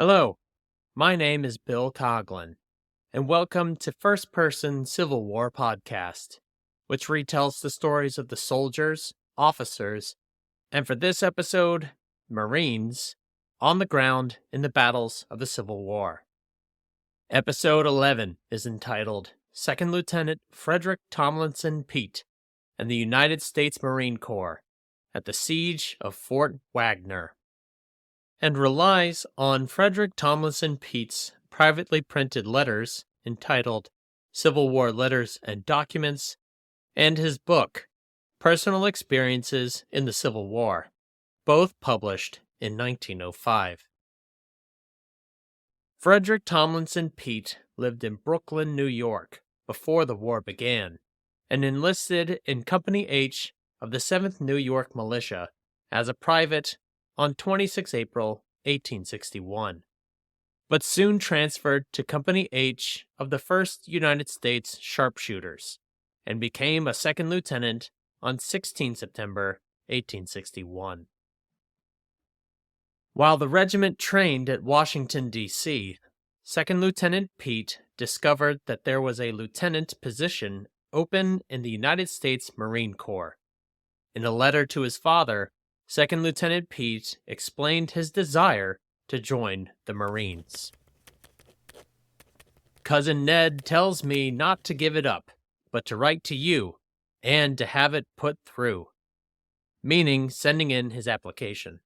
Hello, my name is Bill Coughlin, and welcome to First Person Civil War Podcast, which retells the stories of the soldiers, officers, and for this episode, Marines, on the ground in the battles of the Civil War. Episode 11 is entitled Second Lieutenant Frederick Tomlinson Peet and the United States Marine Corps at the Siege of Fort Wagner, and relies on Frederick Tomlinson Peet's privately printed letters entitled Civil War Letters and Documents, and his book, Personal Experiences in the Civil War, both published in 1905. Frederick Tomlinson Peet lived in Brooklyn, New York, before the war began, and enlisted in Company H of the 7th New York Militia as a private on 26 April 1861, but soon transferred to Company H of the 1st United States Sharpshooters, and became a second lieutenant on 16 September 1861. While the regiment trained at Washington, D.C., Second Lieutenant Peet discovered that there was a lieutenant position open in the United States Marine Corps. In a letter to his father, Second Lieutenant Peet explained his desire to join the Marines. Cousin Ned tells me not to give it up, but to write to you, and to have it put through, meaning sending in his application.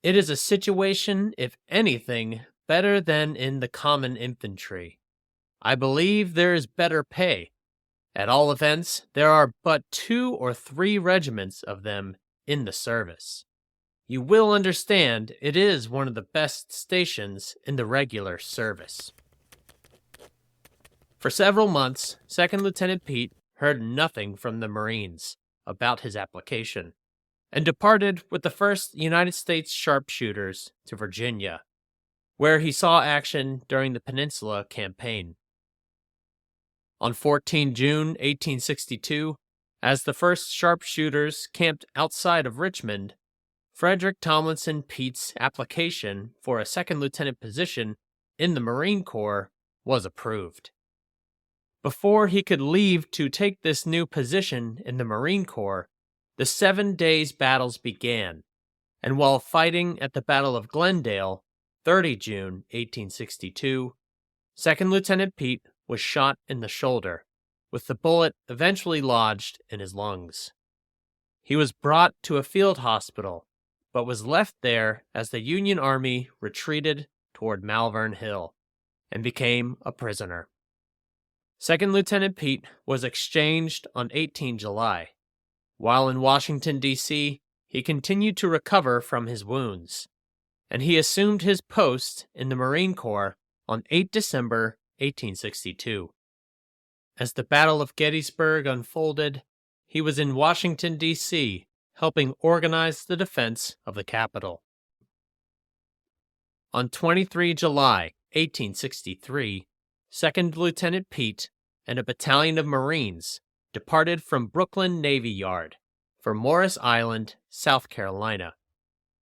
It is a situation, if anything, better than in the common infantry. I believe there is better pay. At all events, there are but 2 or 3 regiments of them in the service. You will understand it is one of the best stations in the regular service. For several months, Second Lieutenant Peet heard nothing from the Marines about his application, and departed with the 1st United States Sharpshooters to Virginia, where he saw action during the Peninsula Campaign. On 14 June 1862, as the 1st Sharpshooters camped outside of Richmond, Frederick Tomlinson Peet's application for a second lieutenant position in the Marine Corps was approved. Before he could leave to take this new position in the Marine Corps, the 7 days' battles began, and while fighting at the Battle of Glendale, 30 June 1862, Second Lieutenant Peet was shot in the shoulder, with the bullet eventually lodged in his lungs. He was brought to a field hospital, but was left there as the Union Army retreated toward Malvern Hill, and became a prisoner. Second Lieutenant Peet was exchanged on 18 July. While in Washington, D.C., he continued to recover from his wounds, and he assumed his post in the Marine Corps on 8 December 1862. As the Battle of Gettysburg unfolded, he was in Washington, D.C., helping organize the defense of the capital. On 23 July 1863, Second Lieutenant Peet and a battalion of Marines departed from Brooklyn Navy Yard for Morris Island, South Carolina,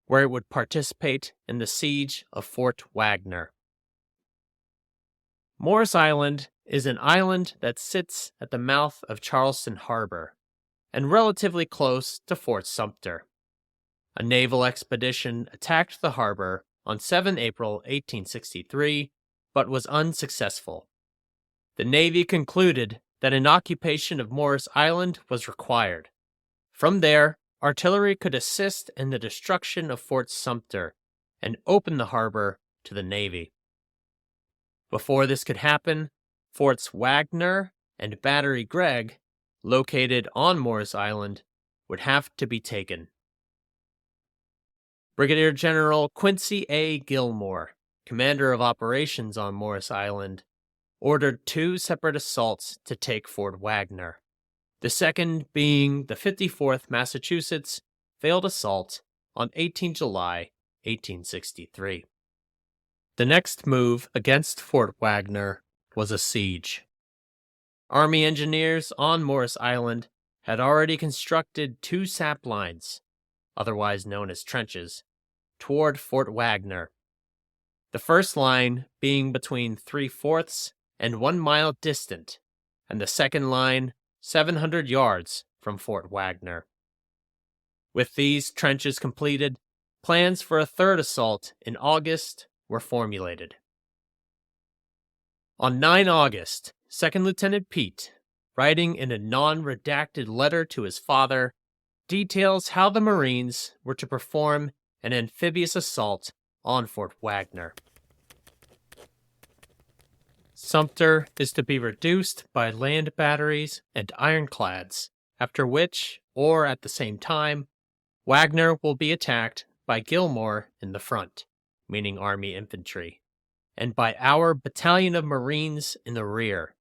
where it would participate in the Siege of Fort Wagner. Morris Island is an island that sits at the mouth of Charleston Harbor and relatively close to Fort Sumter. A naval expedition attacked the harbor on 7 April 1863, but was unsuccessful. The Navy concluded that an occupation of Morris Island was required. From there, artillery could assist in the destruction of Fort Sumter and open the harbor to the Navy. Before this could happen, Forts Wagner and Battery Gregg, located on Morris Island, would have to be taken. Brigadier General Quincy A. Gilmore, commander of operations on Morris Island, ordered 2 separate assaults to take Fort Wagner, the second being the 54th Massachusetts failed assault on 18 July 1863. The next move against Fort Wagner was a siege. Army engineers on Morris Island had already constructed 2 sap lines, otherwise known as trenches, toward Fort Wagner. the first line being between 3/4 and 1 mile distant, and the second line 700 yards from Fort Wagner. With these trenches completed, plans for a third assault in August were formulated. On 9 August, 2nd Lieutenant Peet, writing in a non-redacted letter to his father, details how the Marines were to perform an amphibious assault on Fort Wagner. Sumter is to be reduced by land batteries and ironclads, after which, or at the same time, Wagner will be attacked by Gilmore in the front, meaning Army infantry, and by our Battalion of Marines in the rear.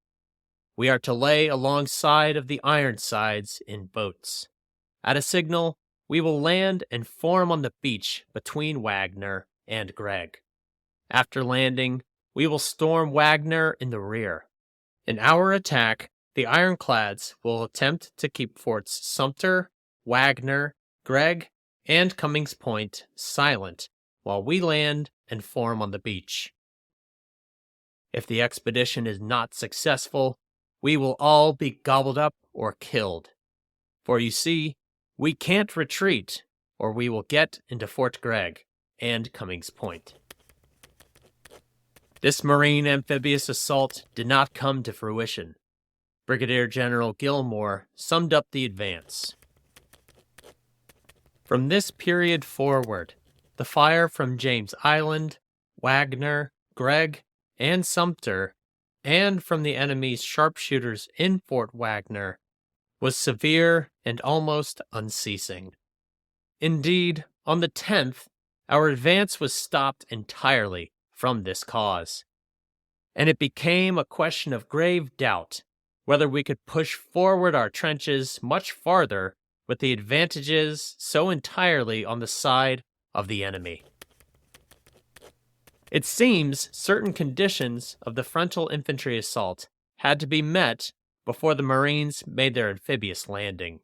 We are to lay alongside of the Ironsides in boats. At a signal, we will land and form on the beach between Wagner and Gregg. After landing, we will storm Wagner in the rear. In our attack, the ironclads will attempt to keep Forts Sumter, Wagner, Gregg, and Cummings Point silent while we land and form on the beach. If the expedition is not successful, we will all be gobbled up or killed. For you see, we can't retreat, or we will get into Fort Gregg and Cummings Point. This Marine amphibious assault did not come to fruition. Brigadier General Gilmore summed up the advance. From this period forward, the fire from James Island, Wagner, Gregg, and Sumter, and from the enemy's sharpshooters in Fort Wagner, was severe and almost unceasing. Indeed, on the 10th, our advance was stopped entirely from this cause, and it became a question of grave doubt whether we could push forward our trenches much farther with the advantages so entirely on the side of the enemy. It seems certain conditions of the frontal infantry assault had to be met before the Marines made their amphibious landing.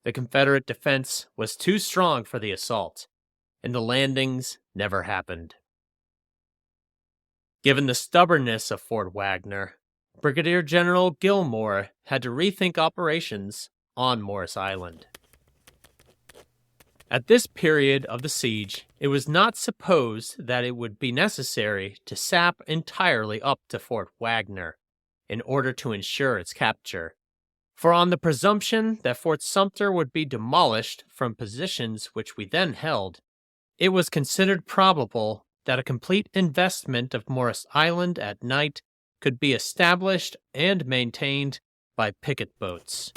The Confederate defense was too strong for the assault, and the landings never happened. Given the stubbornness of Fort Wagner, Brigadier General Gilmore had to rethink operations on Morris Island. At this period of the siege, it was not supposed that it would be necessary to sap entirely up to Fort Wagner in order to ensure its capture, for on the presumption that Fort Sumter would be demolished from positions which we then held, it was considered probable that a complete investment of Morris Island at night could be established and maintained by picket boats.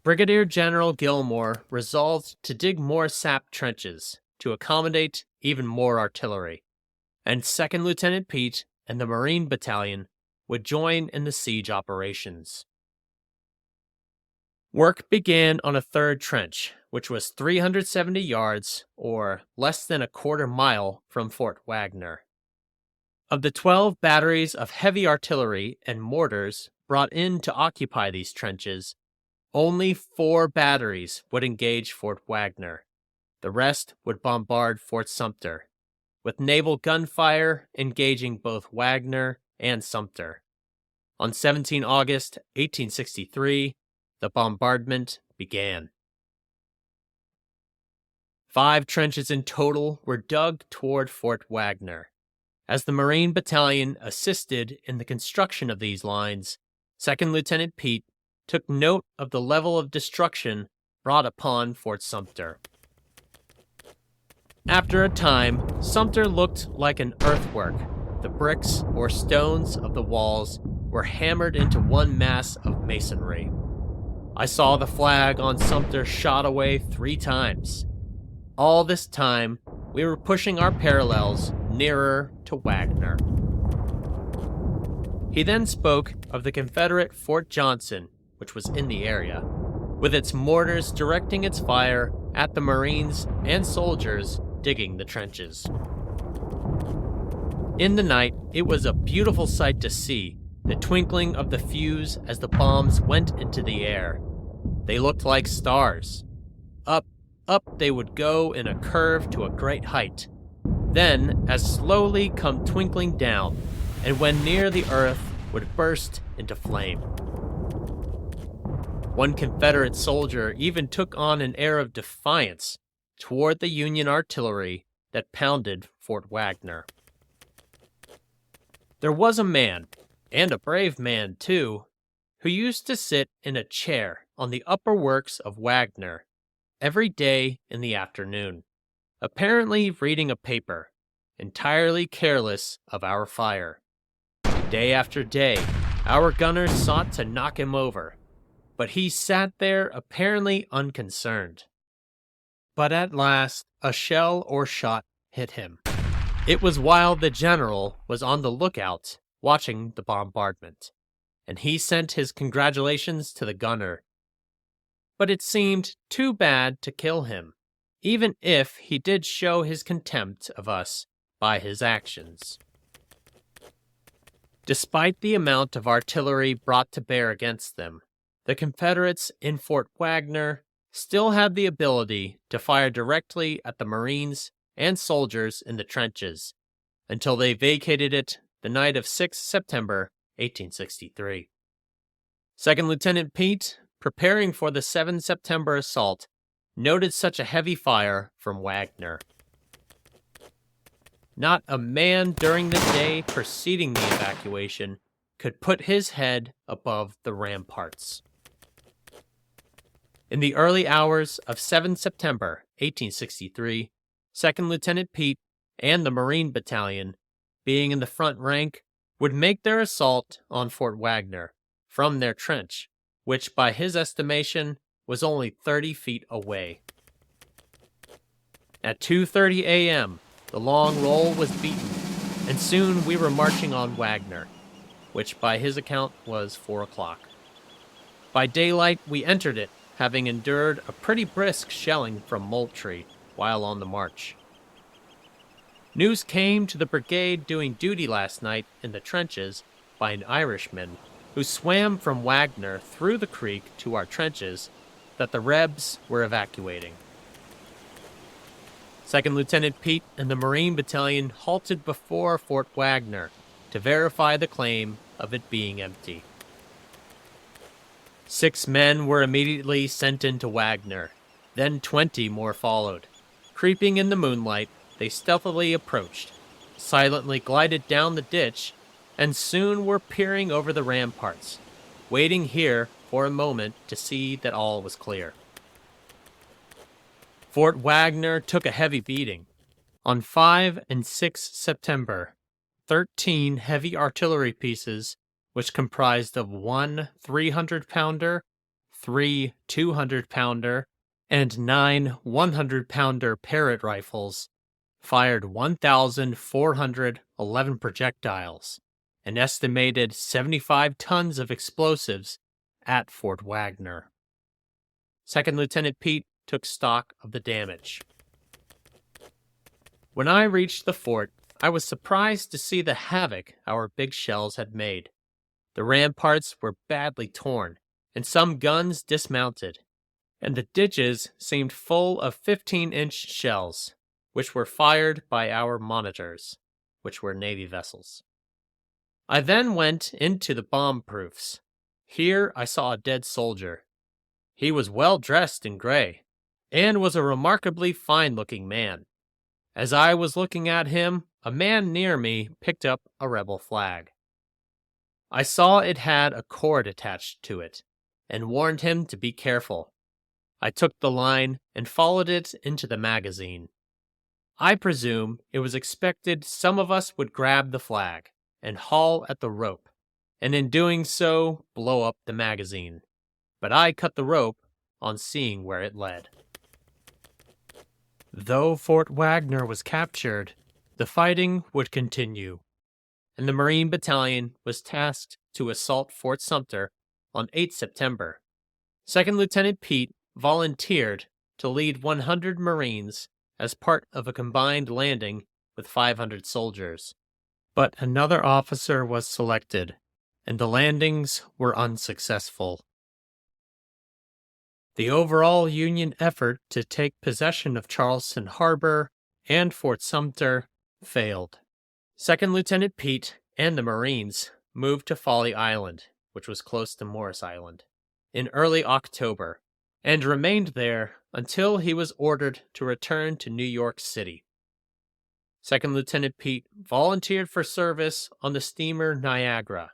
Brigadier General Gilmore resolved to dig more sap trenches to accommodate even more artillery, and 2nd Lieutenant Peet and the Marine Battalion would join in the siege operations. Work began on a third trench, which was 370 yards, or less than a quarter mile from Fort Wagner. Of the 12 batteries of heavy artillery and mortars brought in to occupy these trenches, only 4 batteries would engage Fort Wagner. The rest would bombard Fort Sumter, with naval gunfire engaging both Wagner and Sumter. On 17 August 1863, the bombardment began. 5 trenches in total were dug toward Fort Wagner. As the Marine Battalion assisted in the construction of these lines, 2nd Lieutenant Peet took note of the level of destruction brought upon Fort Sumter. After a time, Sumter looked like an earthwork. The bricks or stones of the walls were hammered into one mass of masonry. I saw the flag on Sumter shot away 3 times. All this time, we were pushing our parallels nearer to Wagner. He then spoke of the Confederate Fort Johnson, which was in the area, with its mortars directing its fire at the Marines and soldiers digging the trenches. In the night, it was a beautiful sight to see the twinkling of the fuse as the bombs went into the air. They looked like stars. Up they would go in a curve to a great height. then as slowly come twinkling down, and when near the earth would burst into flame. One Confederate soldier even took on an air of defiance toward the Union artillery that pounded Fort Wagner. There was a man, and a brave man too, who used to sit in a chair on the upper works of Wagner every day in the afternoon, apparently reading a paper, entirely careless of our fire. Day after day, our gunners sought to knock him over, but he sat there apparently unconcerned. But at last, a shell or shot hit him. It was while the general was on the lookout, watching the bombardment, and he sent his congratulations to the gunner. But it seemed too bad to kill him, even if he did show his contempt of us by his actions. Despite the amount of artillery brought to bear against them, the Confederates in Fort Wagner still had the ability to fire directly at the Marines and soldiers in the trenches until they vacated it the night of 6 September 1863. Second Lieutenant Peet, preparing for the 7 September assault, noted such a heavy fire from Wagner. Not a man during the day preceding the evacuation could put his head above the ramparts. In the early hours of 7 September 1863, 2nd Lieutenant Peet and the Marine Battalion, being in the front rank, would make their assault on Fort Wagner from their trench, which by his estimation was only 30 feet away. At 2:30 a.m., the long roll was beaten, and soon we were marching on Wagner, which by his account was 4 o'clock. By daylight, we entered it, having endured a pretty brisk shelling from Moultrie while on the march. News came to the brigade doing duty last night in the trenches by an Irishman who swam from Wagner through the creek to our trenches that the Rebs were evacuating. 2nd Lieutenant Peet and the Marine Battalion halted before Fort Wagner to verify the claim of it being empty. 6 men were immediately sent into Wagner, then 20 more followed. Creeping in the moonlight, they stealthily approached, silently glided down the ditch, and soon were peering over the ramparts, waiting here for a moment to see that all was clear. Fort Wagner took a heavy beating. On 5 and 6 September, 13 heavy artillery pieces, which comprised of 1 300-pounder, 3 200-pounder, and 9 100-pounder Parrott Rifles, fired 1,411 projectiles, an estimated 75 tons of explosives at Fort Wagner. 2nd Lieutenant Peet took stock of the damage. When I reached the fort, I was surprised to see the havoc our big shells had made. The ramparts were badly torn, and some guns dismounted, and the ditches seemed full of 15-inch shells, which were fired by our monitors, which were Navy vessels. I then went into the bomb-proofs. Here I saw a dead soldier. He was well dressed in gray, and was a remarkably fine-looking man. As I was looking at him, a man near me picked up a rebel flag. I saw it had a cord attached to it, and warned him to be careful. I took the line and followed it into the magazine. I presume it was expected some of us would grab the flag and haul at the rope, and in doing so blow up the magazine. But I cut the rope on seeing where it led. Though Fort Wagner was captured, the fighting would continue, and the Marine Battalion was tasked to assault Fort Sumter on 8 September. 2nd Lieutenant Peet volunteered to lead 100 Marines as part of a combined landing with 500 soldiers. But another officer was selected, and the landings were unsuccessful. The overall Union effort to take possession of Charleston Harbor and Fort Sumter failed. 2nd Lieutenant Peet and the Marines moved to Folly Island, which was close to Morris Island, in early October, and remained there until he was ordered to return to New York City. 2nd Lieutenant Peet volunteered for service on the steamer Niagara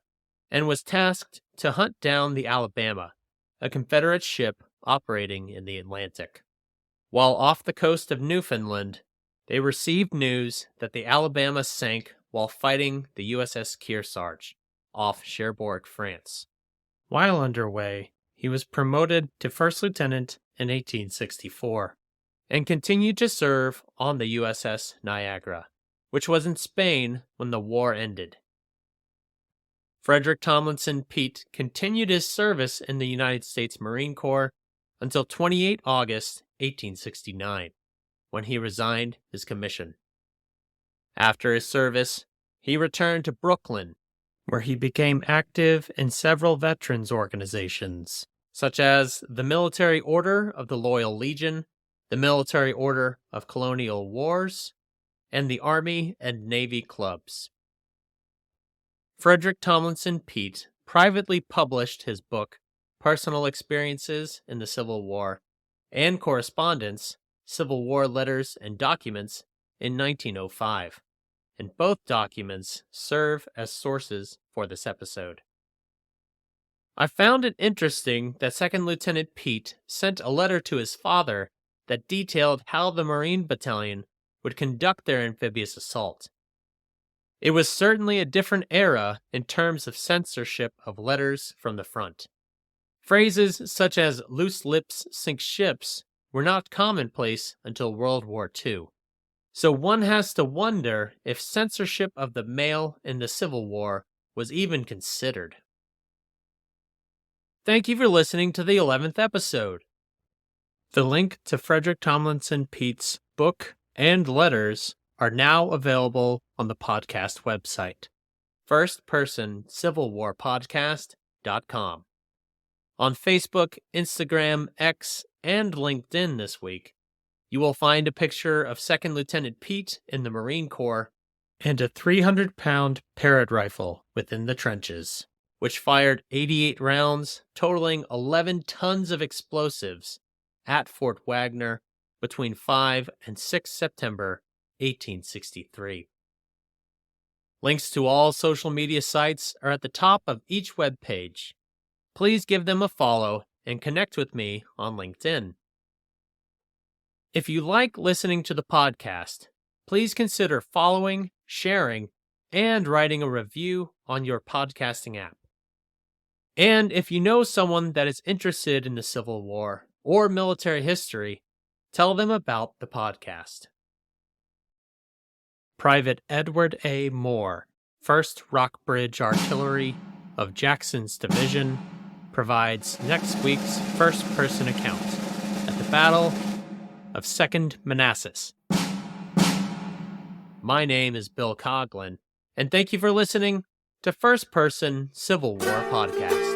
and was tasked to hunt down the Alabama, a Confederate ship operating in the Atlantic. While off the coast of Newfoundland, they received news that the Alabama sank while fighting the USS Kearsarge off Cherbourg, France. While underway, he was promoted to first lieutenant in 1864 and continued to serve on the USS Niagara, which was in Spain when the war ended. Frederick Tomlinson Peet continued his service in the United States Marine Corps until 28 August 1869, when he resigned his commission. After his service, he returned to Brooklyn, where he became active in several veterans organizations, such as the Military Order of the Loyal Legion, the Military Order of Colonial Wars, and the Army and Navy clubs. Frederick Tomlinson Peet privately published his book, Personal Experiences in the Civil War, and Correspondence, Civil War Letters and Documents, in 1905, and both documents serve as sources for this episode. I found it interesting that 2nd Lieutenant Peet sent a letter to his father that detailed how the Marine Battalion would conduct their amphibious assault. It was certainly a different era in terms of censorship of letters from the front. Phrases such as "loose lips sink ships" were not commonplace until World War II. So one has to wonder if censorship of the mail in the Civil War was even considered. Thank you for listening to the 11th episode. The link to Frederick Tomlinson Peet's book and letters are now available on the podcast website, firstpersoncivilwarpodcast.com. On Facebook, Instagram, X, and LinkedIn this week, you will find a picture of 2nd Lieutenant Peet in the Marine Corps and a 300-pound Parrott rifle within the trenches, which fired 88 rounds, totaling 11 tons of explosives at Fort Wagner between 5 and 6 September 1863. Links to all social media sites are at the top of each web page. Please give them a follow and connect with me on LinkedIn. If you like listening to the podcast, please consider following, sharing, and writing a review on your podcasting app. And if you know someone that is interested in the Civil War or military history, tell them about the podcast. Private Edward A. Moore, 1st Rockbridge Artillery of Jackson's Division, provides next week's first-person account at the Battle of 2nd Manassas. My name is Bill Coughlin, and thank you for listening to First Person Civil War Podcast.